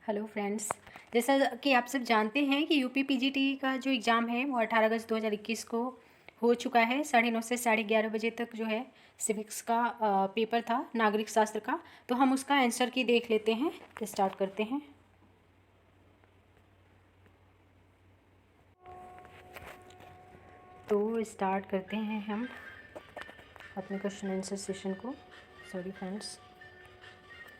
Hello friends. जैसा कि आप सब जानते हैं कि यूपी पीजीटी का जो एग्ज़ाम है वो 18 अगस्त 2021 को हो चुका है। 9:30 से 11:30 बजे तक जो है सिविक्स का पेपर था, नागरिक शास्त्र का। तो हम उसका आंसर की देख लेते हैं। स्टार्ट करते हैं। तो स्टार्ट करते हैं हम अपने क्वेश्चन आंसर सेशन को। सॉरी फ्रेंड्स,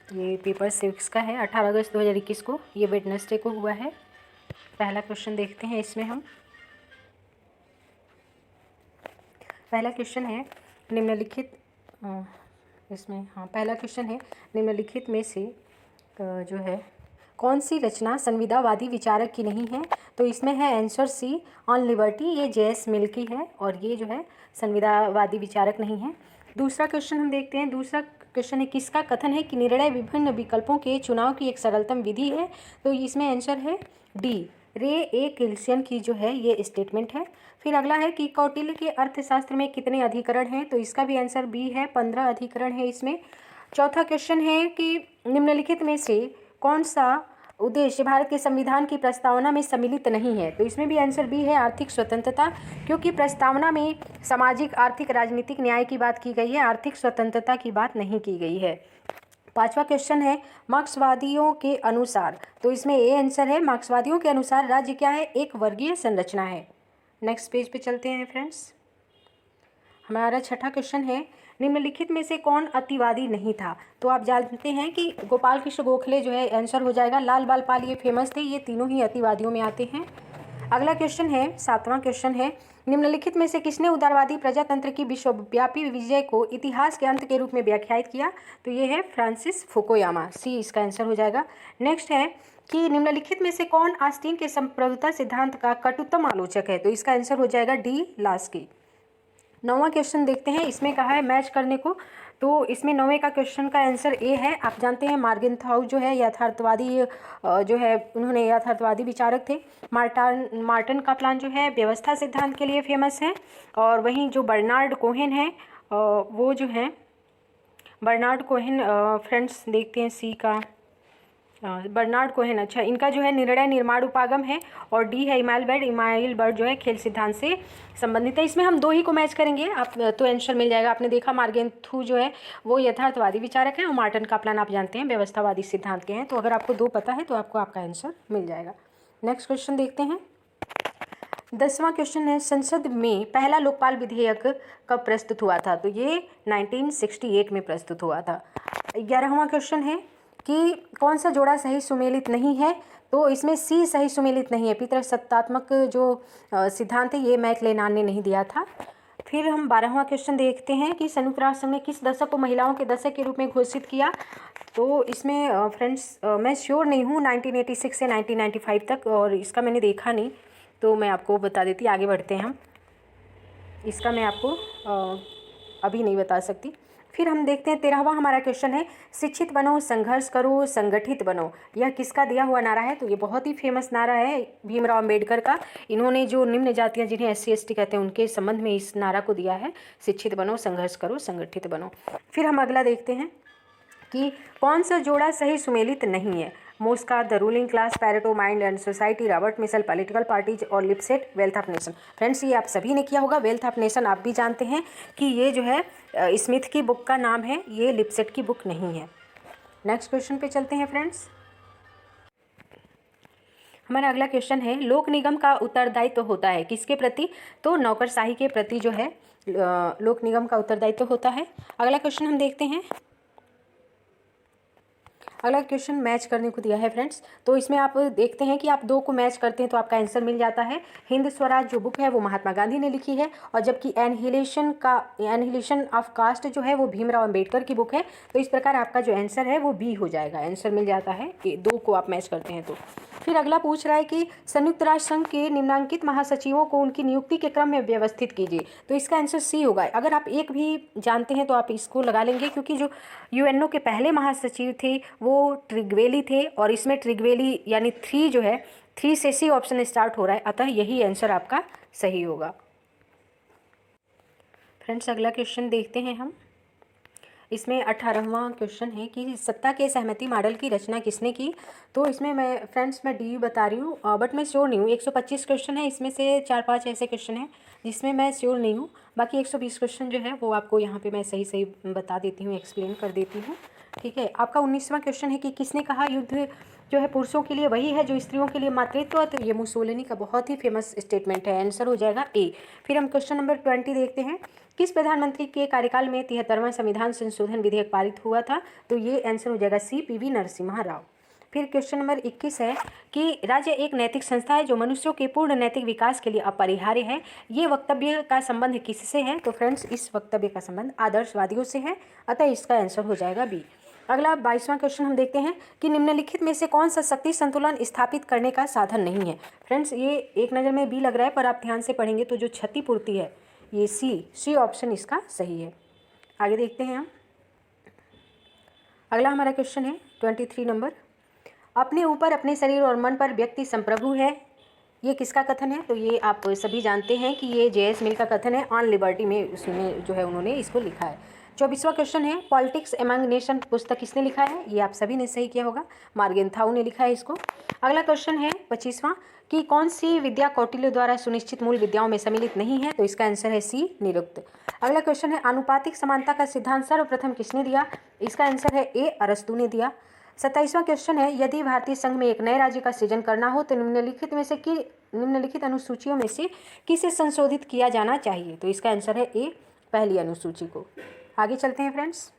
ये पेपर सिविक्स का है 18 अगस्त 2021 को, ये वेडनेसडे को हुआ है। पहला क्वेश्चन देखते हैं। इसमें हम पहला क्वेश्चन है निम्नलिखित पहला क्वेश्चन है निम्नलिखित में से जो है कौन सी रचना संविदावादी विचारक की नहीं है। तो इसमें है आंसर सी, ऑन लिबर्टी। ये जे.एस. मिल की है और ये जो है संविदावादी विचारक नहीं है। दूसरा क्वेश्चन हम देखते हैं। दूसरा क्वेश्चन है किसका कथन है कि निर्णय विभिन्न विकल्पों के चुनाव की एक सरलतम विधि है। तो इसमें आंसर है डी, रे ए किल्सियन की जो है ये स्टेटमेंट है। फिर अगला है कि कौटिल्य के अर्थशास्त्र में कितने अधिकरण हैं। तो इसका भी आंसर बी है, 15 अधिकरण है इसमें। चौथा क्वेश्चन है कि निम्नलिखित में से कौन सा उद्देश्य भारत के संविधान की प्रस्तावना में सम्मिलित नहीं है। तो इसमें भी आंसर बी है, आर्थिक स्वतंत्रता, क्योंकि प्रस्तावना में सामाजिक, आर्थिक, राजनीतिक न्याय की बात की गई है, आर्थिक स्वतंत्रता की बात नहीं की गई है। पांचवा क्वेश्चन है मार्क्सवादियों के अनुसार। तो इसमें ए आंसर है, मार्क्सवादियों के अनुसार राज्य क्या है, एक वर्गीय संरचना है। नेक्स्ट पेज पे चलते हैं फ्रेंड्स। हमारा छठा क्वेश्चन है निम्नलिखित में से कौन अतिवादी नहीं था। तो आप जानते हैं कि गोपाल कृष्ण गोखले जो है आंसर हो जाएगा। लाल बाल पाल ये फेमस थे, ये तीनों ही अतिवादियों में आते हैं। अगला क्वेश्चन है, सातवां क्वेश्चन है निम्नलिखित में से किसने उदारवादी प्रजातंत्र की विश्वव्यापी विजय को इतिहास के अंत के रूप में व्याख्यायित किया। तो ये है फ्रांसिस फुकुयामा, सी इसका आंसर हो जाएगा। नेक्स्ट है कि निम्नलिखित में से कौन आस्टीन के संप्रभुता सिद्धांत का कटुतम आलोचक है। तो इसका आंसर हो जाएगा डी, लास्की। नौवां क्वेश्चन देखते हैं। इसमें कहा है मैच करने को। तो इसमें 9वें का क्वेश्चन का आंसर ए है। आप जानते हैं मार्गेनथाउ जो है यथार्थवादी जो है उन्होंने यथार्थवादी विचारक थे। मार्टन का प्लान जो है व्यवस्था सिद्धांत के लिए फेमस है। और वहीं जो बर्नार्ड कोहेन है वो जो है बर्नार्ड कोहेन, फ्रेंड्स देखते हैं सी का, बर्नार्ड कोहेन, अच्छा, इनका जो है निर्णय निर्माण उपागम है। और डी है इमाइल बर्ड जो है खेल सिद्धांत से संबंधित है। इसमें हम दो ही को मैच करेंगे, आप तो आंसर मिल जाएगा। आपने देखा मार्गेंथू जो है वो यथार्थवादी विचारक है और मार्टन का प्लान आप जानते हैं व्यवस्थावादी सिद्धांत के हैं। तो अगर आपको दो पता है तो आपको आपका आंसर मिल जाएगा। नेक्स्ट क्वेश्चन देखते हैं। 10वां क्वेश्चन है संसद में पहला लोकपाल विधेयक कब प्रस्तुत हुआ था। तो ये 1968 में प्रस्तुत हुआ था। 11वां क्वेश्चन है कि कौन सा जोड़ा सही सुमेलित नहीं है। तो इसमें सी सही सुमेलित नहीं है। पितृसत्तात्मक जो सिद्धांत है ये मैकलेनान ने नहीं दिया था। फिर हम 12वां क्वेश्चन देखते हैं कि संयुक्त राष्ट्र संघ ने किस दशक को महिलाओं के दशक के रूप में घोषित किया। तो इसमें फ्रेंड्स मैं श्योर नहीं हूँ, 1986 से 1995 तक, और इसका मैंने देखा नहीं तो मैं आपको बता देती। आगे बढ़ते हैं हम, इसका मैं आपको अभी नहीं बता सकती। फिर हम देखते हैं 13वां हमारा क्वेश्चन है शिक्षित बनो, संघर्ष करो, संगठित बनो। यह किसका दिया हुआ नारा है। तो ये बहुत ही फेमस नारा है भीमराव अम्बेडकर का। इन्होंने जो निम्न जातियां जिन्हें SC ST कहते हैं उनके संबंध में इस नारा को दिया है, शिक्षित बनो, संघर्ष करो, संगठित बनो। फिर हम अगला देखते हैं कि कौन सा जोड़ा सही सुमेलित नहीं है। Mosca, the ruling class, Pareto, mind and society, Robert Michels, political parties, और Lipset, wealth of nation. Friends ये आप सभी ने किया होगा। वेल्थ ऑफ नेशन आप भी जानते हैं कि ये जो है स्मिथ की बुक का नाम है, ये लिपसेट की बुक नहीं है। नेक्स्ट क्वेश्चन पे चलते हैं फ्रेंड्स। हमारा अगला क्वेश्चन है लोक निगम का उत्तरदायित्व होता है किसके प्रति। तो नौकरशाही के प्रति जो है लोक निगम का उत्तरदायित्व होता है। अगला क्वेश्चन हम देखते हैं। अगला क्वेश्चन मैच करने को दिया है फ्रेंड्स। तो इसमें आप देखते हैं कि आप दो को मैच करते हैं तो आपका आंसर मिल जाता है। हिंद स्वराज जो बुक है वो महात्मा गांधी ने लिखी है, और जबकि एनहिलेशन ऑफ कास्ट जो है वो भीमराव अम्बेडकर की बुक है। तो इस प्रकार आपका जो आंसर है वो बी हो जाएगा। आंसर मिल जाता है कि दो को आप मैच करते हैं तो। फिर अगला पूछ रहा है कि संयुक्त राष्ट्र संघ के निम्नांकित महासचिवों को उनकी नियुक्ति के क्रम में व्यवस्थित कीजिए। तो इसका आंसर सी होगा। अगर आप एक भी जानते हैं तो आप इसको लगा लेंगे, क्योंकि जो UNO के पहले महासचिव थे वो ट्रिगवेली थे, और इसमें ट्रिगवेली यानी 3 जो है 3 से सी ऑप्शन स्टार्ट हो रहा है, अतः यही आंसर आपका सही होगा। फ्रेंड्स अगला क्वेश्चन देखते हैं हम। इसमें 18वां क्वेश्चन है कि सत्ता के सहमति मॉडल की रचना किसने की। तो इसमें मैं डी बता रही हूँ, बट मैं श्योर नहीं हूँ। 125 क्वेश्चन है, इसमें से 4-5 ऐसे क्वेश्चन हैं जिसमें मैं श्योर नहीं हूँ। बाकी 120 क्वेश्चन जो है वो आपको यहाँ पे मैं सही सही बता देती हूँ, एक्सप्लेन कर देती हूँ। ठीक है, आपका 19वां क्वेश्चन है कि किसने कहा युद्ध जो है पुरुषों के लिए वही है जो स्त्रियों के लिए मातृत्व। तो ये मुसोलिनी का बहुत ही फेमस स्टेटमेंट है, आंसर हो जाएगा ए। फिर हम क्वेश्चन नंबर 20 देखते हैं, किस प्रधानमंत्री के कार्यकाल में 73वां संविधान संशोधन विधेयक पारित हुआ था। तो ये आंसर हो जाएगा सी, पीवी नरसिम्हा राव। फिर क्वेश्चन नंबर 21 है कि राज्य एक नैतिक संस्था है जो मनुष्यों के पूर्ण नैतिक विकास के लिए अपरिहार्य है। ये वक्तव्य का संबंध किससे है। तो फ्रेंड्स, इस वक्तव्य का संबंध आदर्शवादियों से है, अतः इसका आंसर हो जाएगा बी। अगला 22वां क्वेश्चन हम देखते हैं कि निम्नलिखित में से कौन सा शक्ति संतुलन स्थापित करने का साधन नहीं है। फ्रेंड्स, ये एक नज़र में बी लग रहा है, पर आप ध्यान से पढ़ेंगे तो जो क्षतिपूर्ति है ये सी ऑप्शन इसका सही है। आगे देखते हैं हम। अगला हमारा क्वेश्चन है 23 नंबर, अपने ऊपर, अपने शरीर और मन पर व्यक्ति संप्रभु है, ये किसका कथन है। तो ये आप सभी जानते हैं कि ये जे.एस. मिल का कथन है, ऑन लिबर्टी में उसमें जो है उन्होंने इसको लिखा है। 24वां क्वेश्चन है, पॉलिटिक्स एमंग नेशन पुस्तक किसने लिखा है। ये आप सभी ने सही किया होगा, मार्गेंथाउ ने लिखा है इसको। अगला क्वेश्चन है 25वां कि कौन सी विद्या कौटिल्य द्वारा सुनिश्चित मूल विद्याओं में सम्मिलित नहीं है। तो इसका आंसर है सी, निरुक्त। अगला क्वेश्चन है, आनुपातिक समानता का सिद्धांत सर्वप्रथम किसने दिया। इसका आंसर है ए, अरस्तु ने दिया। 27वां क्वेश्चन है, यदि भारतीय संघ में एक नए राज्य का सृजन करना हो तो निम्नलिखित अनुसूचियों में से किसे संशोधित किया जाना चाहिए। तो इसका आंसर है ए, पहली अनुसूची को। आगे चलते हैं फ्रेंड्स,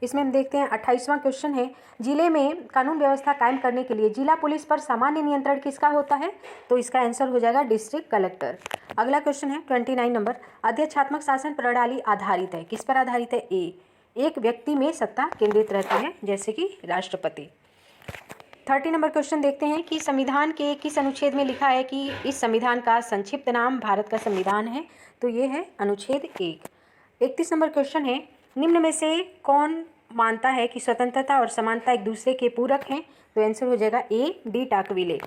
इसमें हम देखते हैं 28वां क्वेश्चन है, जिले में कानून व्यवस्था कायम करने के लिए जिला पुलिस पर सामान्य नियंत्रण किसका होता है। तो इसका आंसर हो जाएगा डिस्ट्रिक्ट कलेक्टर। अगला क्वेश्चन है 29 नंबर, अध्यक्षात्मक शासन प्रणाली आधारित है, किस पर आधारित है। ए, एक व्यक्ति में सत्ता केंद्रित रहती है, जैसे कि राष्ट्रपति। 30 नंबर क्वेश्चन देखते हैं कि संविधान के किस अनुच्छेद में लिखा है कि इस संविधान का संक्षिप्त नाम भारत का संविधान है। तो ये है अनुच्छेद 1। 31 नंबर क्वेश्चन है, निम्न में से कौन मानता है कि स्वतंत्रता और समानता एक दूसरे के पूरक हैं। तो आंसर हो जाएगा ए, डी टाकविले।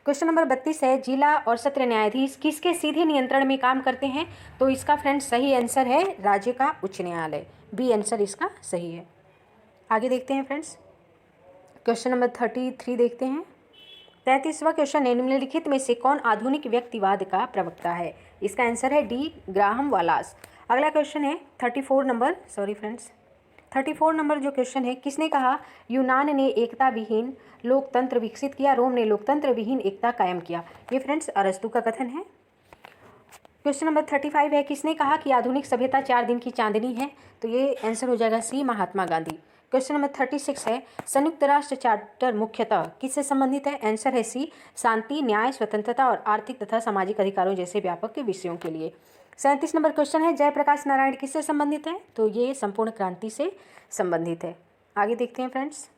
क्वेश्चन नंबर 32 है, जिला और सत्र न्यायाधीश किसके सीधे नियंत्रण में काम करते हैं। तो इसका फ्रेंड्स सही आंसर है राज्य का उच्च न्यायालय, बी आंसर इसका सही है। आगे देखते हैं फ्रेंड्स, क्वेश्चन नंबर 33 देखते हैं। 33वां क्वेश्चन है, निम्नलिखित में से कौन आधुनिक व्यक्तिवाद का प्रवक्ता है। इसका आंसर है डी, ग्राहम वालास। अगला क्वेश्चन है 34 नंबर जो क्वेश्चन है, किसने कहा यूनान ने एकता विहीन लोकतंत्र विकसित किया, रोम ने लोकतंत्र विहीन एकता कायम किया। ये फ्रेंड्स अरस्तु का कथन है। क्वेश्चन नंबर 35 है, किसने कहा कि आधुनिक सभ्यता 4 दिन की चांदनी है। तो ये आंसर हो जाएगा सी, महात्मा गांधी। क्वेश्चन नंबर 36 है, संयुक्त राष्ट्र चार्टर मुख्यतः किससे संबंधित है। आंसर है सी, शांति, न्याय, स्वतंत्रता और आर्थिक तथा सामाजिक अधिकारों जैसे व्यापक विषयों के लिए। 37 नंबर क्वेश्चन है, जयप्रकाश नारायण किससे संबंधित है। तो ये संपूर्ण क्रांति से संबंधित है। आगे देखते हैं फ्रेंड्स,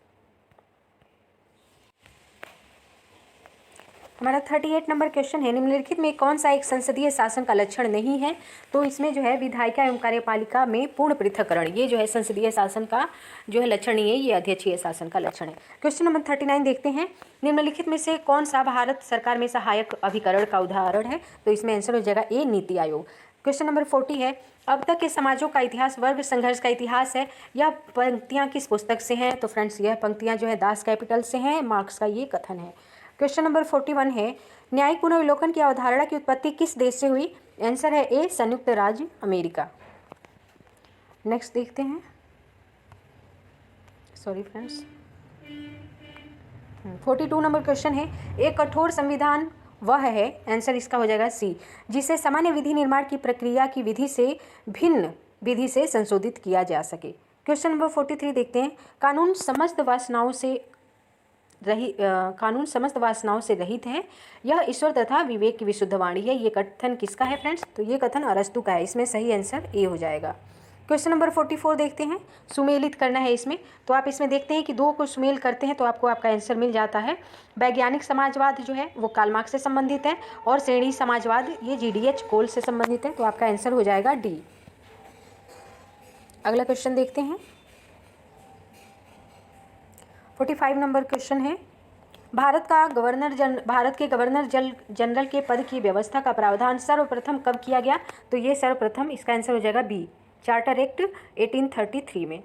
हमारा 38 नंबर क्वेश्चन है, निम्नलिखित में कौन सा एक संसदीय शासन का लक्षण नहीं है। तो इसमें जो है विधायिका एवं कार्यपालिका में पूर्ण पृथक्करण, ये जो है संसदीय शासन का जो है लक्षण नहीं है, ये अध्यक्षीय शासन का लक्षण है। क्वेश्चन नंबर 39 देखते हैं, निम्नलिखित में से कौन सा भारत सरकार में सहायक अभिकरण का उदाहरण है। तो इसमें आंसर हो जाएगा ए, नीति आयोग। क्वेश्चन नंबर 40 है, अब तक के समाजों का इतिहास वर्ग संघर्ष का इतिहास है। यह पंक्तियाँ किस पुस्तक से हैं। तो फ्रेंड्स यह पंक्तियाँ जो है दास कैपिटल से हैं, मार्क्स का ये कथन है। क्वेश्चन नंबर 41 है, न्यायिक पुनर्विलोकन की अवधारणा की उत्पत्ति किस देश से हुई। आंसर है ए, संयुक्त राज्य अमेरिका। नेक्स्ट देखते हैं, सॉरी फ्रेंड्स, 42 नंबर क्वेश्चन है, एक कठोर संविधान वह है। आंसर इसका हो जाएगा सी, जिसे सामान्य विधि निर्माण की प्रक्रिया की विधि से भिन्न विधि से संशोधित किया जा सके। क्वेश्चन नंबर 43 देखते हैं, कानून समस्त वासनाओं से रहित है, यह ईश्वर तथा विवेक की विशुद्ध वाणी है। ये कथन किसका है फ्रेंड्स। तो ये कथन अरस्तु का है, इसमें सही आंसर ए हो जाएगा। क्वेश्चन नंबर 44 देखते हैं, सुमेलित करना है इसमें। तो आप इसमें देखते हैं कि 2 को सुमेल करते हैं तो आपको आपका आंसर मिल जाता है। वैज्ञानिक समाजवाद जो है वो कार्ल मार्क्स से संबंधित है, और श्रेणी समाजवाद ये GDH कोल से संबंधित है। तो आपका आंसर हो जाएगा डी। अगला क्वेश्चन देखते हैं, 45 नंबर क्वेश्चन है, भारत के गवर्नर जनरल के पद की व्यवस्था का प्रावधान सर्वप्रथम कब किया गया। तो ये सर्वप्रथम इसका आंसर हो जाएगा बी, चार्टर एक्ट 1833 में।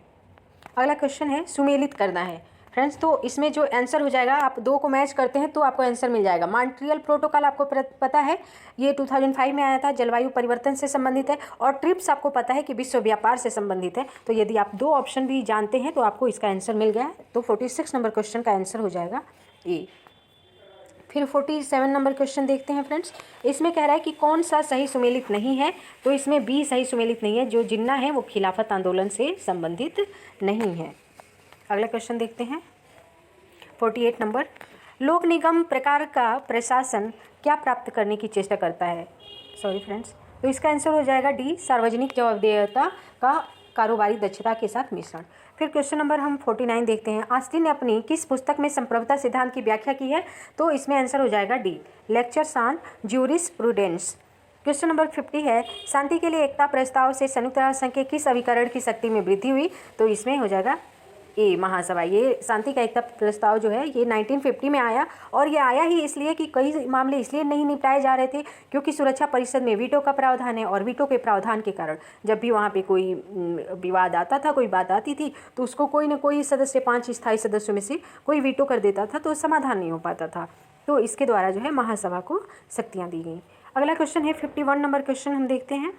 अगला क्वेश्चन है सुमेलित करना है फ्रेंड्स, तो इसमें जो आंसर हो जाएगा, आप दो को मैच करते हैं तो आपको आंसर मिल जाएगा। मॉन्ट्रियल प्रोटोकॉल आपको पता है, ये 2005 में आया था, जलवायु परिवर्तन से संबंधित है। और ट्रिप्स आपको पता है कि विश्व व्यापार से संबंधित है। तो यदि आप दो ऑप्शन भी जानते हैं तो आपको इसका आंसर मिल गया है। तो 46 नंबर क्वेश्चन का आंसर हो जाएगा ए। फिर 47 नंबर क्वेश्चन देखते हैं फ्रेंड्स। इसमें कह रहा है कि कौन सा सही सुमेलित नहीं है, तो इसमें बी सही सुमेलित नहीं है। जो जिन्ना है वो खिलाफत आंदोलन से संबंधित नहीं है। अगला क्वेश्चन देखते हैं 48 नंबर। लोक निगम प्रकार का प्रशासन क्या प्राप्त करने की चेष्टा करता है? सॉरी फ्रेंड्स, तो इसका आंसर हो जाएगा डी, सार्वजनिक जवाबदेहिता का कारोबारी दक्षता के साथ मिश्रण। फिर क्वेश्चन नंबर हम 49 देखते हैं। ऑस्टिन ने अपनी किस पुस्तक में संप्रभुता सिद्धांत की व्याख्या की है? तो इसमें आंसर हो जाएगा D, lectures on jurisprudence. Question number 50 है शांति के लिए एकता प्रस्ताव से संयुक्त राष्ट्र संघ के किस अभिकरण की शक्ति में वृद्धि हुई? तो इसमें हो जाएगा ए, महासभा। ये शांति का एकता प्रस्ताव जो है ये 1950 में आया, और ये आया ही इसलिए कि कई मामले इसलिए नहीं निपटाए जा रहे थे क्योंकि सुरक्षा परिषद में वीटो का प्रावधान है, और वीटो के प्रावधान के कारण जब भी वहाँ पे कोई विवाद आता था, कोई बात आती थी, तो उसको कोई ना कोई सदस्य, 5 स्थायी सदस्यों में से कोई वीटो कर देता था, तो समाधान नहीं हो पाता था। तो इसके द्वारा जो है महासभा को शक्तियाँ दी गई। अगला क्वेश्चन है 51 नंबर क्वेश्चन हम देखते हैं।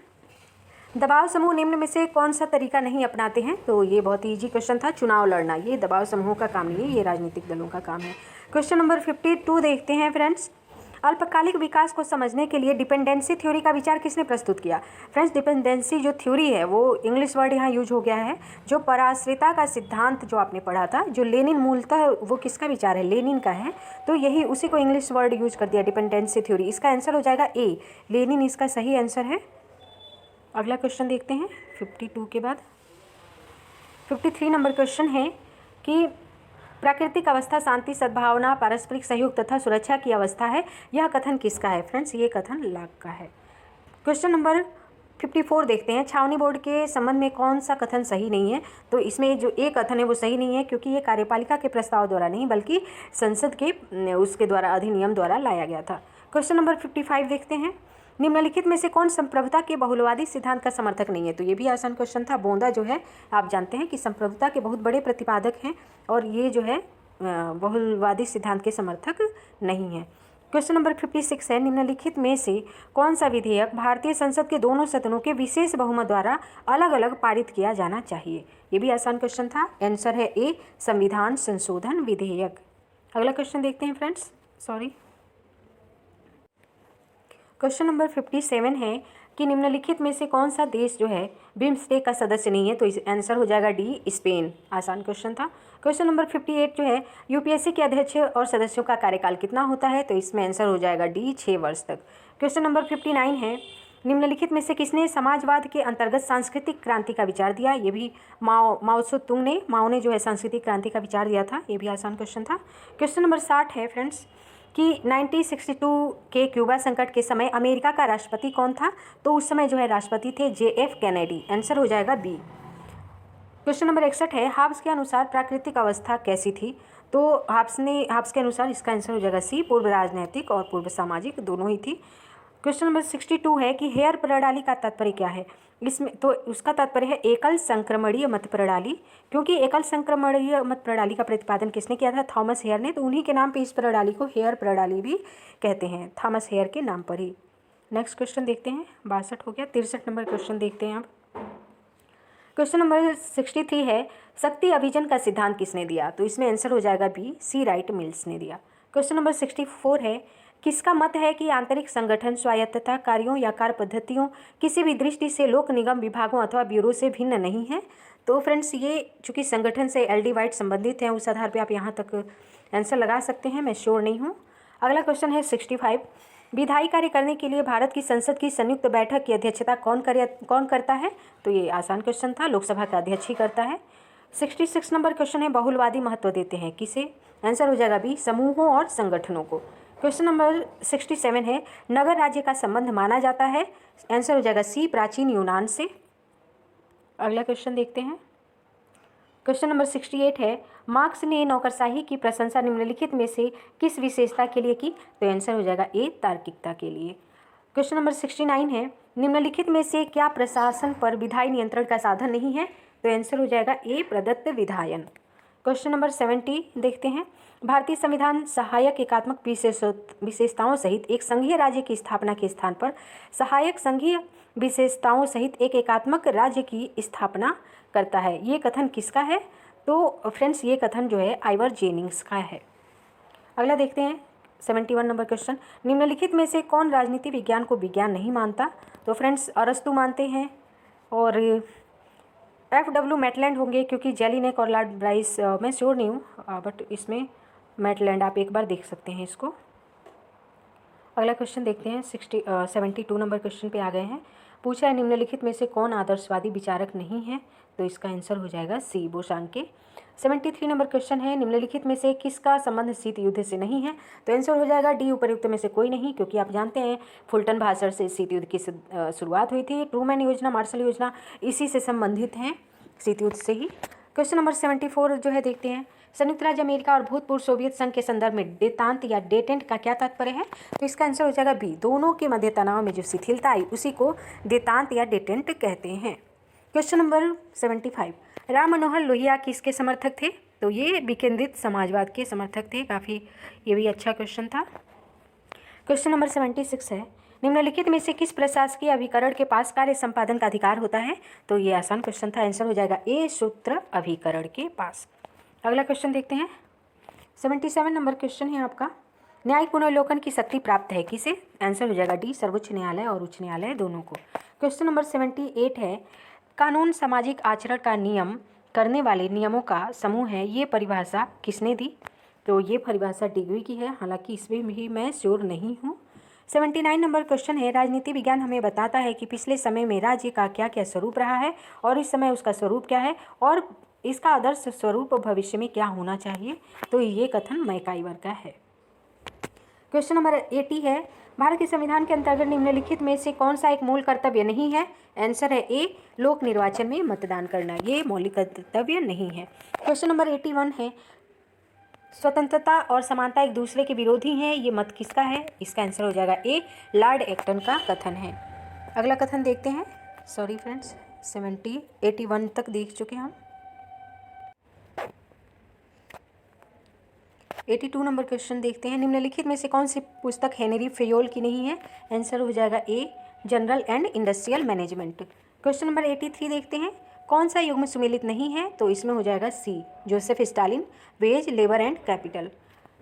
दबाव समूह निम्न में से कौन सा तरीका नहीं अपनाते हैं? तो ये बहुत ही ईजी क्वेश्चन था, चुनाव लड़ना। ये दबाव समूहों का काम नहीं है, ये राजनीतिक दलों का काम है। क्वेश्चन नंबर 52 देखते हैं फ्रेंड्स। अल्पकालिक विकास को समझने के लिए डिपेंडेंसी थ्योरी का विचार किसने प्रस्तुत किया? फ्रेंड्स, डिपेंडेंसी जो थ्योरी है वो इंग्लिश वर्ड यहाँ यूज हो गया है। जो पराश्रिता का सिद्धांत जो आपने पढ़ा था, जो लेनिन मूलतः वो किसका विचार है? लेनिन का है। तो यही उसी को इंग्लिश वर्ड यूज कर दिया, डिपेंडेंसी थ्योरी। इसका आंसर हो जाएगा ए, लेनिन इसका सही आंसर है। अगला क्वेश्चन देखते हैं 52 के बाद 53 नंबर क्वेश्चन है कि प्राकृतिक अवस्था शांति, सद्भावना, पारस्परिक सहयोग तथा सुरक्षा की अवस्था है। यह कथन किसका है? फ्रेंड्स, ये कथन लाक का है। क्वेश्चन नंबर 54 देखते हैं। छावनी बोर्ड के संबंध में कौन सा कथन सही नहीं है? तो इसमें जो एक कथन है वो सही नहीं है, क्योंकि ये कार्यपालिका के प्रस्ताव द्वारा नहीं बल्कि संसद के उसके द्वारा, अधिनियम द्वारा लाया गया था। क्वेश्चन नंबर 55 देखते हैं। निम्नलिखित में से कौन संप्रभुता के बहुलवादी सिद्धांत का समर्थक नहीं है? तो ये भी आसान क्वेश्चन था। बोंदा जो है आप जानते हैं कि संप्रभुता के बहुत बड़े प्रतिपादक हैं, और ये जो है बहुलवादी सिद्धांत के समर्थक नहीं है। क्वेश्चन नंबर 56 है। निम्नलिखित में से कौन सा विधेयक भारतीय संसद के दोनों सदनों के विशेष बहुमत द्वारा अलग अलग पारित किया जाना चाहिए? ये भी आसान क्वेश्चन था। आंसर है ए, संविधान संशोधन विधेयक। अगला क्वेश्चन देखते हैं फ्रेंड्स। क्वेश्चन नंबर 57 है कि निम्नलिखित में से कौन सा देश जो है बिम्स्टेक का सदस्य नहीं है? तो इस आंसर हो जाएगा डी, स्पेन। आसान क्वेश्चन था। क्वेश्चन नंबर 58 जो है यूपीएससी के अध्यक्ष और सदस्यों का कार्यकाल कितना होता है? तो इसमें आंसर हो जाएगा डी, 6 वर्ष तक। क्वेश्चन नंबर 59 है। निम्नलिखित में से किसने समाजवाद के अंतर्गत सांस्कृतिक क्रांति का विचार दिया? ये भी माओ त्से ने, माओ ने जो है सांस्कृतिक क्रांति का विचार दिया था। ये भी आसान क्वेश्चन था। क्वेश्चन नंबर 60 है फ्रेंड्स कि 1962 के क्यूबा संकट के समय अमेरिका का राष्ट्रपति कौन था? तो उस समय जो है राष्ट्रपति थे JF कैनेडी। आंसर हो जाएगा बी। क्वेश्चन नंबर 61 है। हाब्स के अनुसार प्राकृतिक अवस्था कैसी थी? तो हाब्स के अनुसार इसका आंसर हो जाएगा सी, पूर्व राजनैतिक और पूर्व सामाजिक दोनों ही थी। क्वेश्चन नंबर 62 है कि हेयर प्रणाली का तात्पर्य क्या है? इसमें तो उसका तात्पर्य है एकल संक्रमणीय मत प्रणाली, क्योंकि एकल संक्रमणीय मत प्रणाली का प्रतिपादन किसने किया था? थॉमस हेयर ने। तो उन्हीं के नाम पे इस प्रणाली को हेयर प्रणाली भी कहते हैं, थॉमस हेयर के नाम पर ही। नेक्स्ट क्वेश्चन देखते हैं। 62 हो गया। 63 नंबर क्वेश्चन देखते हैं अब। क्वेश्चन नंबर 63 है शक्ति अभिजन का सिद्धांत किसने दिया? तो इसमें आंसर हो जाएगा बी, सी राइट मिल्स ने दिया। क्वेश्चन नंबर 64 है किसका मत है कि आंतरिक संगठन स्वायत्तता कार्यों या कार्य पद्धतियों किसी भी दृष्टि से लोक निगम विभागों अथवा ब्यूरो से भिन्न नहीं है? तो फ्रेंड्स, ये चूंकि संगठन से LD वाइट संबंधित है, उस आधार पे आप यहाँ तक आंसर लगा सकते हैं, मैं श्योर नहीं हूँ। अगला क्वेश्चन है 65। विधायी कार्य करने के लिए भारत की संसद की संयुक्त बैठक की अध्यक्षता कौन करता है? तो ये आसान क्वेश्चन था, लोकसभा का अध्यक्ष ही करता है। 66 नंबर क्वेश्चन है बहुलवादी महत्व देते हैं किसे? आंसर हो जाएगा बी, समूहों और संगठनों को। क्वेश्चन नंबर 67 है नगर राज्य का संबंध माना जाता है? आंसर हो जाएगा सी, प्राचीन यूनान से। अगला क्वेश्चन देखते हैं। क्वेश्चन नंबर 68 है मार्क्स ने नौकरशाही की प्रशंसा निम्नलिखित में से किस विशेषता के लिए की? तो आंसर हो जाएगा ए, तार्किकता के लिए। क्वेश्चन नंबर 69 है, निम्नलिखित में से क्या प्रशासन पर विधायी नियंत्रण का साधन नहीं है? तो आंसर हो जाएगा ए, प्रदत्त विधायन। क्वेश्चन नंबर 70 देखते हैं, भारतीय संविधान सहायक एकात्मक विशेषताओं सहित एक संघीय राज्य की स्थापना के स्थान पर सहायक संघीय विशेषताओं सहित एक एकात्मक राज्य की स्थापना करता है। ये कथन किसका है? तो फ्रेंड्स ये कथन जो है आइवर जेनिंग्स का है। अगला देखते हैं 71 नंबर क्वेश्चन, निम्नलिखित में से कौन राजनीति विज्ञान को विज्ञान नहीं मानता? तो फ्रेंड्स अरस्तु मानते हैं और FW मैटलैंड होंगे, क्योंकि जेलिनेक और लॉर्ड ब्राइस मैं श्योर नहीं हूँ, बट इसमें मैटलैंड आप एक बार देख सकते हैं इसको। अगला क्वेश्चन देखते हैं 72 नंबर क्वेश्चन पे आ गए हैं। पूछा है निम्नलिखित में से कौन आदर्शवादी विचारक नहीं है? तो इसका आंसर हो जाएगा सी, बोशांके। 73 नंबर क्वेश्चन है, निम्नलिखित में से किसका संबंध शीत युद्ध से नहीं है? तो आंसर हो जाएगा डी, उपर्युक्त में से कोई नहीं, क्योंकि आप जानते हैं फुलटन भाषण से शीत युद्ध की शुरुआत हुई थी। ट्रूमैन योजना, मार्शल योजना इसी से संबंधित हैं, शीत युद्ध से ही। क्वेश्चन नंबर 74 जो है देखते हैं, संयुक्त राज्य अमेरिका और भूतपूर्व सोवियत संघ के संदर्भ में डेतांत या डेटेंट का क्या तात्पर्य है? तो इसका आंसर हो जाएगा बी, दोनों के मध्य तनाव में जो शिथिलता आई उसी को डेतांत या डेटेंट कहते हैं। क्वेश्चन नंबर 75, राम मनोहर लोहिया किसके समर्थक थे? तो ये विकेंद्रित समाजवाद के समर्थक थे। काफ़ी ये भी अच्छा क्वेश्चन था। क्वेश्चन नंबर 76 है, निम्नलिखित में से किस प्रशासकीय अभिकरण के पास कार्य संपादन का अधिकार होता है? तो ये आसान क्वेश्चन था, आंसर हो जाएगा ए, सूत्र अभिकरण के पास। अगला क्वेश्चन देखते हैं 77 नंबर क्वेश्चन है आपका, न्यायिक पुनर्विलोकन की शक्ति प्राप्त है किसे? आंसर हो जाएगा डी, सर्वोच्च न्यायालय और उच्च न्यायालय दोनों को। क्वेश्चन नंबर 78 है, कानून सामाजिक आचरण का नियम करने वाले नियमों का समूह है, ये परिभाषा किसने दी? तो ये परिभाषा डिग्री की है, हालांकि इसमें भी मैं श्योर नहीं हूँ। 79 नंबर क्वेश्चन है, राजनीति विज्ञान हमें बताता है कि पिछले समय में राज्य का क्या क्या स्वरूप रहा है और इस समय उसका स्वरूप क्या है और इसका आदर्श स्वरूप भविष्य में क्या होना चाहिए? तो ये कथन मैकाइवर का है। क्वेश्चन नंबर 80 है, भारत के संविधान के अंतर्गत निम्नलिखित में से कौन सा एक मूल कर्तव्य नहीं है? आंसर है ए, लोक निर्वाचन में मतदान करना, ये मौलिक कर्तव्य नहीं है। क्वेश्चन नंबर 81 है, स्वतंत्रता और समानता एक दूसरे के विरोधी हैं, ये मत किसका है? इसका आंसर हो जाएगा ए, लॉर्ड एक्टन का कथन है। अगला कथन देखते हैं, सॉरी फ्रेंड्स 81 तक देख चुके हम। 82 नंबर क्वेश्चन देखते हैं, निम्नलिखित में से कौन सी पुस्तक हेनरी फेयोल की नहीं है? आंसर हो जाएगा A, general and industrial management. Question number 83 देखते हैं, कौन सा युग्म सुमेलित नहीं है? तो इसमें हो जाएगा C, Joseph Stalin, wage, labour and capital.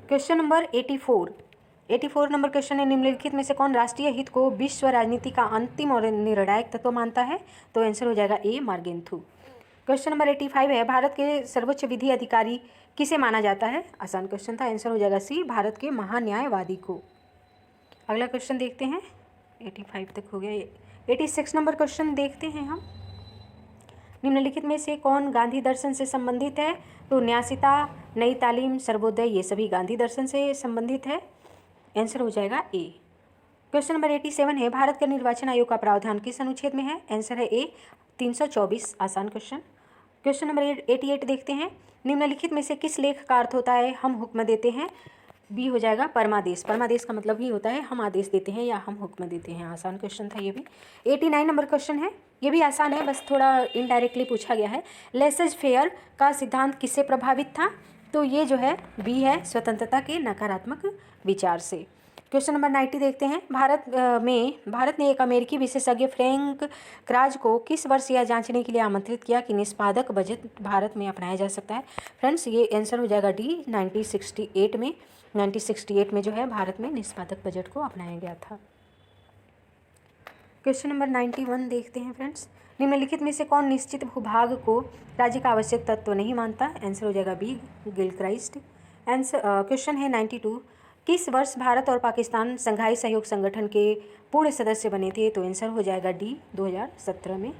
Question number 84 number question है, निम्नलिखित में से कौन राष्ट्रीय हित को विश्व राजनीति का अंतिम और निर्णायक तत्व मानता है? तो आंसर हो जाएगा ए, मार्गेंथु। क्वेश्चन नंबर 85 है, भारत के सर्वोच्च विधि अधिकारी किसे माना जाता है? आसान क्वेश्चन था, आंसर हो जाएगा सी, भारत के महान्यायवादी को। अगला क्वेश्चन देखते हैं, 85 तक हो गया। 86 नंबर क्वेश्चन देखते हैं हम, निम्नलिखित में से कौन गांधी दर्शन से संबंधित है? तो न्यासिता, नई तालीम, सर्वोदय ये सभी गांधी दर्शन से संबंधित है, आंसर हो जाएगा ए। क्वेश्चन नंबर 87 है, भारत का निर्वाचन आयोग का प्रावधान किस अनुच्छेद में है? आंसर है ए, 324, आसान क्वेश्चन। क्वेश्चन नंबर 88 देखते हैं, निम्नलिखित में से किस लेख का अर्थ होता है हम हुक्म देते हैं? बी हो जाएगा परमादेश। परमादेश का मतलब ही होता है हम आदेश देते हैं या हम हुक्म देते हैं, आसान क्वेश्चन था ये भी। 89 नंबर क्वेश्चन है, ये भी आसान है, बस थोड़ा इनडायरेक्टली पूछा गया है, लेसेज फेयर का सिद्धांत किससे प्रभावित था? तो ये जो है बी है, स्वतंत्रता के नकारात्मक विचार से। क्वेश्चन नंबर 90 देखते हैं, भारत ने एक अमेरिकी विशेषज्ञ फ्रैंक क्राज को किस वर्ष यह जांचने के लिए आमंत्रित किया कि निष्पादक बजट भारत में अपनाया जा सकता है? फ्रेंड्स ये आंसर हो जाएगा डी, 1968 में जो है भारत में निष्पादक बजट को अपनाया गया था। क्वेश्चन नंबर 91 देखते हैं फ्रेंड्स, निम्नलिखित में से कौन निश्चित भूभाग को राज्य का आवश्यक तत्व नहीं मानता? आंसर हो जाएगा बी, गिलक्राइस्ट। आंसर क्वेश्चन है 92, किस वर्ष भारत और पाकिस्तान संघाई सहयोग संगठन के पूर्ण सदस्य बने थे? तो आंसर हो जाएगा डी, 2017 में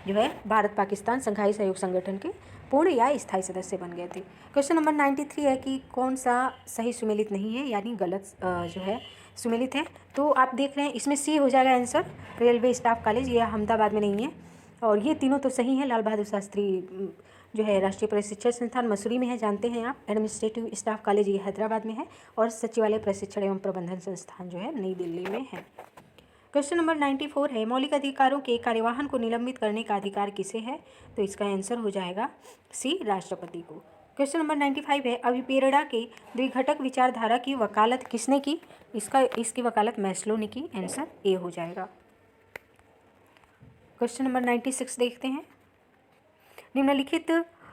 जो है भारत पाकिस्तान संघाई सहयोग संगठन के पूर्ण या स्थायी सदस्य बन गए थे। क्वेश्चन नंबर 93 है कि कौन सा सही सुमेलित नहीं है, यानी गलत जो है सुमेलित है? तो आप देख रहे हैं इसमें सी हो जाएगा आंसर, रेलवे स्टाफ कॉलेज, ये अहमदाबाद में नहीं है, और ये तीनों तो सही हैं। लाल बहादुर शास्त्री जो है राष्ट्रीय प्रशिक्षण संस्थान मसूरी में है, जानते हैं आप। एडमिनिस्ट्रेटिव स्टाफ कॉलेज ये हैदराबाद में है, और सचिवालय प्रशिक्षण एवं प्रबंधन संस्थान जो है नई दिल्ली में है। क्वेश्चन नंबर 94 है, मौलिक अधिकारों के कार्यवाहन को निलंबित करने का अधिकार किसे है? तो इसका आंसर हो जाएगा सी, राष्ट्रपति को। क्वेश्चन नंबर 95 है, अभिप्रेरणा के द्विघटक विचारधारा की वकालत किसने की? इसकी वकालत मैस्लो ने की। आंसर ए हो जाएगा। क्वेश्चन नंबर 96 देखते हैं, निम्नलिखित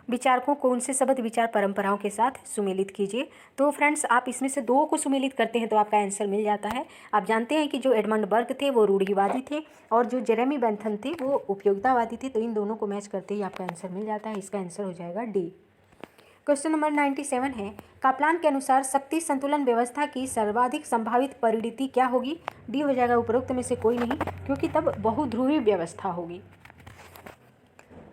विचारकों को उनसे शब्द विचार परंपराओं के साथ सुमेलित कीजिए। तो फ्रेंड्स, आप इसमें से दो को सुमेलित करते हैं तो आपका आंसर मिल जाता है। आप जानते हैं कि जो एडमंड बर्ग थे वो रूढ़िवादी थे और जो जेरेमी बेंथम थे वो उपयोगितावादी थे, तो इन दोनों को मैच करते ही आपका आंसर मिल जाता है। इसका आंसर हो जाएगा डी। क्वेश्चन नंबर 97 है, कापलान के अनुसार शक्ति संतुलन व्यवस्था की सर्वाधिक संभावित परिणति क्या होगी? डी हो जाएगा, उपरोक्त में से कोई नहीं, क्योंकि तब बहुध्रुवी व्यवस्था होगी।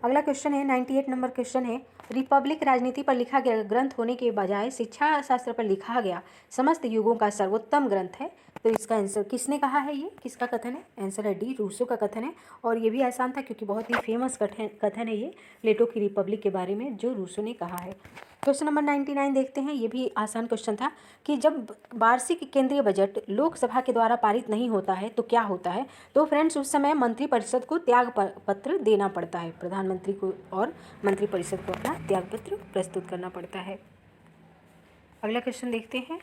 अगला क्वेश्चन है 98 नंबर क्वेश्चन है, रिपब्लिक राजनीति पर लिखा गया ग्रंथ होने के बजाय शिक्षा शास्त्र पर लिखा गया समस्त युगों का सर्वोत्तम ग्रंथ है। तो इसका आंसर किसने कहा है? ये किसका कथन है? आंसर है डी, रूसो का कथन है। और ये भी आसान था क्योंकि बहुत ही फेमस कथन है ये प्लेटो की रिपब्लिक के बारे में जो रूसो ने कहा है। क्वेश्चन नंबर 99 देखते हैं, ये भी आसान क्वेश्चन था कि जब वार्षिक केंद्रीय बजट लोकसभा के द्वारा पारित नहीं होता है तो क्या होता है? तो फ्रेंड्स, उस समय मंत्रिपरिषद को त्याग पत्र देना पड़ता है, प्रधानमंत्री को और मंत्रिपरिषद को अपना त्याग पत्र प्रस्तुत करना पड़ता है। अगला क्वेश्चन देखते हैं,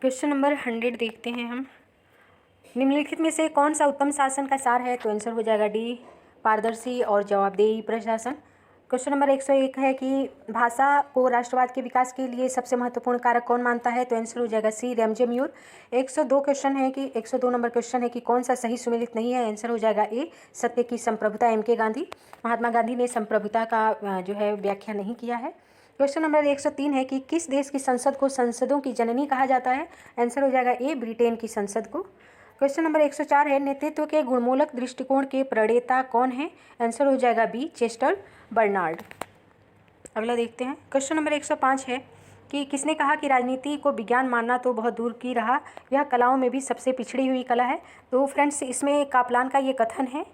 क्वेश्चन नंबर 100 देखते हैं हम, निम्नलिखित में से कौन सा उत्तम शासन का सार है? तो आंसर हो जाएगा डी, पारदर्शी और जवाबदेही प्रशासन। क्वेश्चन नंबर 101 है कि भाषा को राष्ट्रवाद के विकास के लिए सबसे महत्वपूर्ण कारक कौन मानता है? तो आंसर हो जाएगा सी, रैमजे म्यूर। 102 क्वेश्चन है कि 102 नंबर क्वेश्चन है कि कौन सा सही सुमेलित नहीं है? आंसर हो जाएगा ए, सत्य की संप्रभुता, MK गांधी। महात्मा गांधी ने संप्रभुता का जो है व्याख्या नहीं किया है। क्वेश्चन नंबर 103 है कि किस देश की संसद को संसदों की जननी कहा जाता है? आंसर हो जाएगा ए, ब्रिटेन की संसद को। क्वेश्चन नंबर 104 है, नेतृत्व के गुणमूलक दृष्टिकोण के प्रणेता कौन है? आंसर हो जाएगा बी, चेस्टर बर्नार्ड। अगला देखते हैं, क्वेश्चन नंबर 105 है कि किसने कहा कि राजनीति को विज्ञान मानना तो बहुत दूर की रहा, यह कलाओं में भी सबसे पिछड़ी हुई कला है? तो फ्रेंड्स, इसमें कापलान का ये कथन है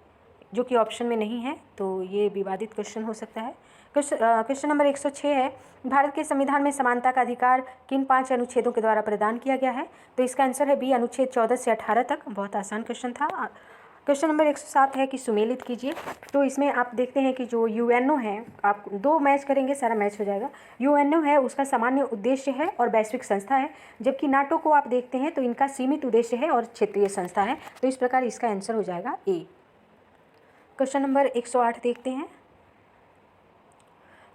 जो कि ऑप्शन में नहीं है, तो ये विवादित क्वेश्चन हो सकता है। क्वेश्चन नंबर 106 है, भारत के संविधान में समानता का अधिकार किन 5 अनुच्छेदों के द्वारा प्रदान किया गया है? तो इसका आंसर है बी, अनुच्छेद 14 से 18 तक। बहुत आसान क्वेश्चन था। क्वेश्चन नंबर 107 है कि सुमेलित कीजिए। तो इसमें आप देखते हैं कि जो यूएनओ है, आप दो मैच करेंगे सारा मैच हो जाएगा। यूएनओ है उसका सामान्य उद्देश्य है और वैश्विक संस्था है, जबकि नाटो को आप देखते हैं तो इनका सीमित उद्देश्य है और क्षेत्रीय संस्था है। तो इस प्रकार इसका आंसर हो जाएगा ए। क्वेश्चन नंबर 108 देखते हैं,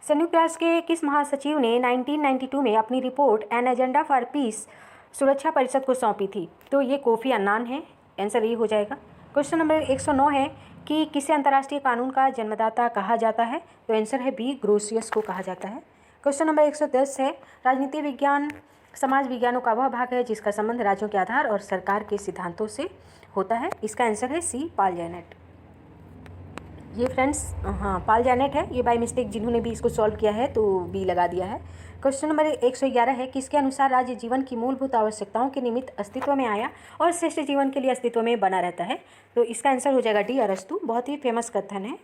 संयुक्त राष्ट्र के किस महासचिव ने 1992 में अपनी report an agenda for piece सुरक्षा परिषद को सौंपी थी? तो ये कोफी अन्नान है। आंसर ये हो जाएगा। क्वेश्चन नंबर 109 है कि किसे अंतर्राष्ट्रीय कानून का जन्मदाता कहा जाता है? तो आंसर है बी, ग्रोसियस को कहा जाता है। क्वेश्चन नंबर 110 है, राजनीति विज्ञान समाज विज्ञानों का वह भाग है जिसका संबंध राज्यों के आधार और सरकार के सिद्धांतों से होता है। इसका आंसर है सी, पाल जैनेट। ये फ्रेंड्स हाँ पाल जैनेट है, ये बाय मिस्टेक जिन्होंने भी इसको सॉल्व किया है तो बी लगा दिया है। क्वेश्चन नंबर 111 है, किसके अनुसार राज्य जीवन की मूलभूत आवश्यकताओं के निमित्त अस्तित्व में आया और श्रेष्ठ जीवन के लिए अस्तित्व में बना रहता है? तो इसका आंसर हो जाएगा डी, अरस्तु। बहुत ही फेमस कथन है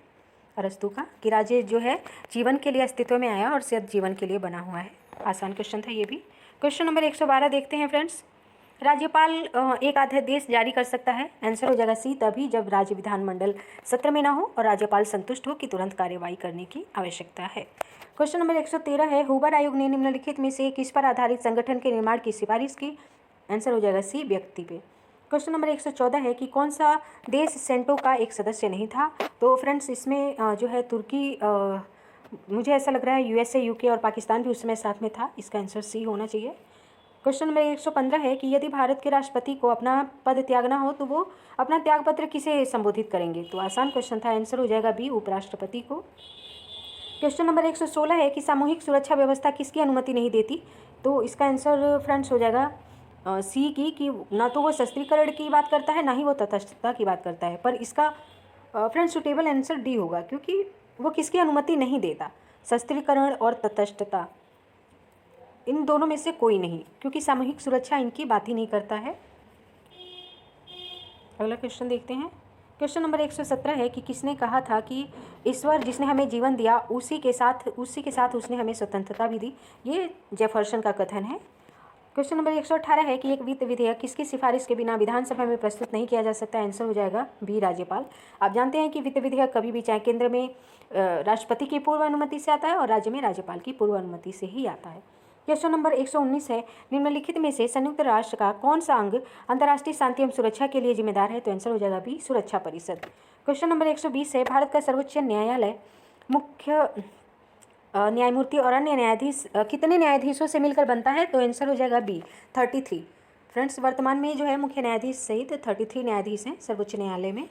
अरस्तु का कि राज्य जो है जीवन के लिए अस्तित्व में आया और श्रेष्ठ जीवन के लिए बना हुआ है। आसान क्वेश्चन था ये भी। क्वेश्चन नंबर 112 देखते हैं फ्रेंड्स, राज्यपाल एक अध्यादेश जारी कर सकता है? आंसर हो जाएगा सी, तभी जब राज्य विधानमंडल सत्र में ना हो और राज्यपाल संतुष्ट हो कि तुरंत कार्यवाही करने की आवश्यकता है। क्वेश्चन नंबर 113 है, हुबर आयोग ने निम्नलिखित में से किस पर आधारित संगठन के निर्माण की सिफारिश की? आंसर हो जाएगा सी, व्यक्ति पे। क्वेश्चन नंबर 114 है कि कौन सा देश सेंटो का एक सदस्य नहीं था? तो फ्रेंड्स इसमें जो है तुर्की, मुझे ऐसा लग रहा है USA, UK और पाकिस्तान भी उस समय साथ में था। इसका आंसर सी होना चाहिए। क्वेश्चन नंबर 115 है कि यदि भारत के राष्ट्रपति को अपना पद त्यागना हो तो वो अपना त्यागपत्र किसे संबोधित करेंगे? तो आसान क्वेश्चन था, आंसर हो जाएगा बी, उपराष्ट्रपति को। क्वेश्चन नंबर 116 है कि सामूहिक सुरक्षा व्यवस्था किसकी अनुमति नहीं देती? तो इसका आंसर फ्रेंड्स हो जाएगा सी की, कि ना तो वो सशस्त्रीकरण की बात करता है ना ही वो तटस्थता की बात करता है। पर इसका फ्रेंड्स सुटेबल आंसर डी होगा, क्योंकि वो किसकी अनुमति नहीं देता, सशस्त्रीकरण और तटस्थता इन दोनों में से कोई नहीं, क्योंकि सामूहिक सुरक्षा इनकी बात ही नहीं करता है। अगला क्वेश्चन देखते हैं। क्वेश्चन नंबर 117 है कि किसने कहा था कि ईश्वर जिसने हमें जीवन दिया उसी के साथ उसने हमें स्वतंत्रता भी दी? ये जेफरसन का कथन है। क्वेश्चन नंबर 118 है कि एक वित्त विधेयक किसकी सिफारिश के बिना विधानसभा में प्रस्तुत नहीं किया जा सकता। आंसर हो जाएगा बी, राज्यपाल। आप जानते हैं कि वित्त विधेयक कभी भी चाहे केंद्र में राष्ट्रपति की पूर्व अनुमति से आता है और राज्य में राज्यपाल की पूर्व अनुमति से ही आता है। क्वेश्चन नंबर 119 है, निम्नलिखित में से संयुक्त राष्ट्र का कौन सा अंग अंतर्राष्ट्रीय शांति एवं सुरक्षा के लिए जिम्मेदार है। तो आंसर हो जाएगा बी, सुरक्षा परिषद। क्वेश्चन नंबर 120 है, भारत का सर्वोच्च न्यायालय मुख्य न्यायमूर्ति और अन्य न्यायाधीश कितने न्यायाधीशों से मिलकर बनता है। तो आंसर हो जाएगा बी, 33। फ्रेंड्स, वर्तमान में जो है मुख्य न्यायाधीश सहित 33 न्यायाधीश हैं सर्वोच्च न्यायालय में।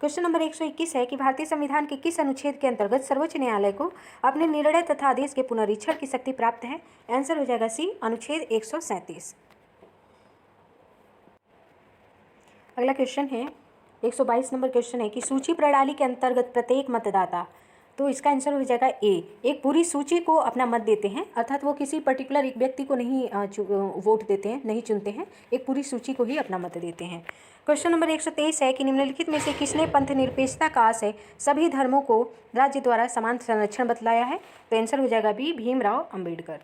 क्वेश्चन नंबर 121 है कि भारतीय संविधान के किस अनुच्छेद के अंतर्गत सर्वोच्च न्यायालय को अपने निर्णय तथा आदेश के पुनरीक्षण की शक्ति प्राप्त है। आंसर हो जाएगा सी, अनुच्छेद 137। अगला क्वेश्चन है 122 नंबर क्वेश्चन है कि सूची प्रणाली के अंतर्गत प्रत्येक मतदाता, तो इसका आंसर हो जाएगा ए, एक पूरी सूची को अपना मत देते हैं, अर्थात वो किसी पर्टिकुलर एक व्यक्ति को नहीं वोट देते हैं, नहीं चुनते हैं, एक पूरी सूची को ही अपना मत देते हैं। क्वेश्चन नंबर 123 है कि निम्नलिखित में से किसने पंथ निरपेक्षता का आशय सभी धर्मों को राज्य द्वारा समान संरक्षण बतलाया है। तो आंसर हो जाएगा B, Bhimrao Ambedkar.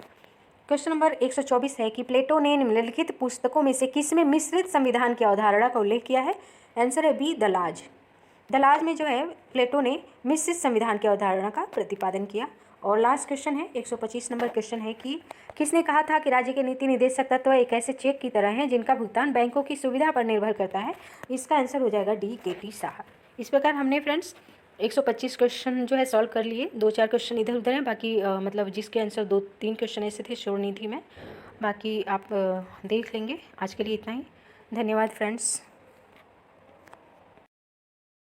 Question number 124 है कि प्लेटो ने निम्नलिखित पुस्तकों में से किसमें मिश्रित संविधान की अवधारणा का उल्लेख किया है। आंसर है बी, द लाज। द लाज में जो है प्लेटो ने मिश्रित संविधान की अवधारणा का प्रतिपादन किया। और लास्ट क्वेश्चन है 125 नंबर क्वेश्चन है कि किसने कहा था कि राज्य के नीति निदेशक तत्व एक ऐसे चेक की तरह हैं जिनका भुगतान बैंकों की सुविधा पर निर्भर करता है। इसका आंसर हो जाएगा डी, के.टी. शाह। इस प्रकार हमने फ्रेंड्स 125 क्वेश्चन जो है सॉल्व कर लिए। 2-4 क्वेश्चन इधर उधर हैं, बाकी मतलब जिसके आंसर 2-3 क्वेश्चन ऐसे थे श्योर नहीं थी मैं, बाकी आप देख लेंगे। आज के लिए इतना ही, धन्यवाद फ्रेंड्स।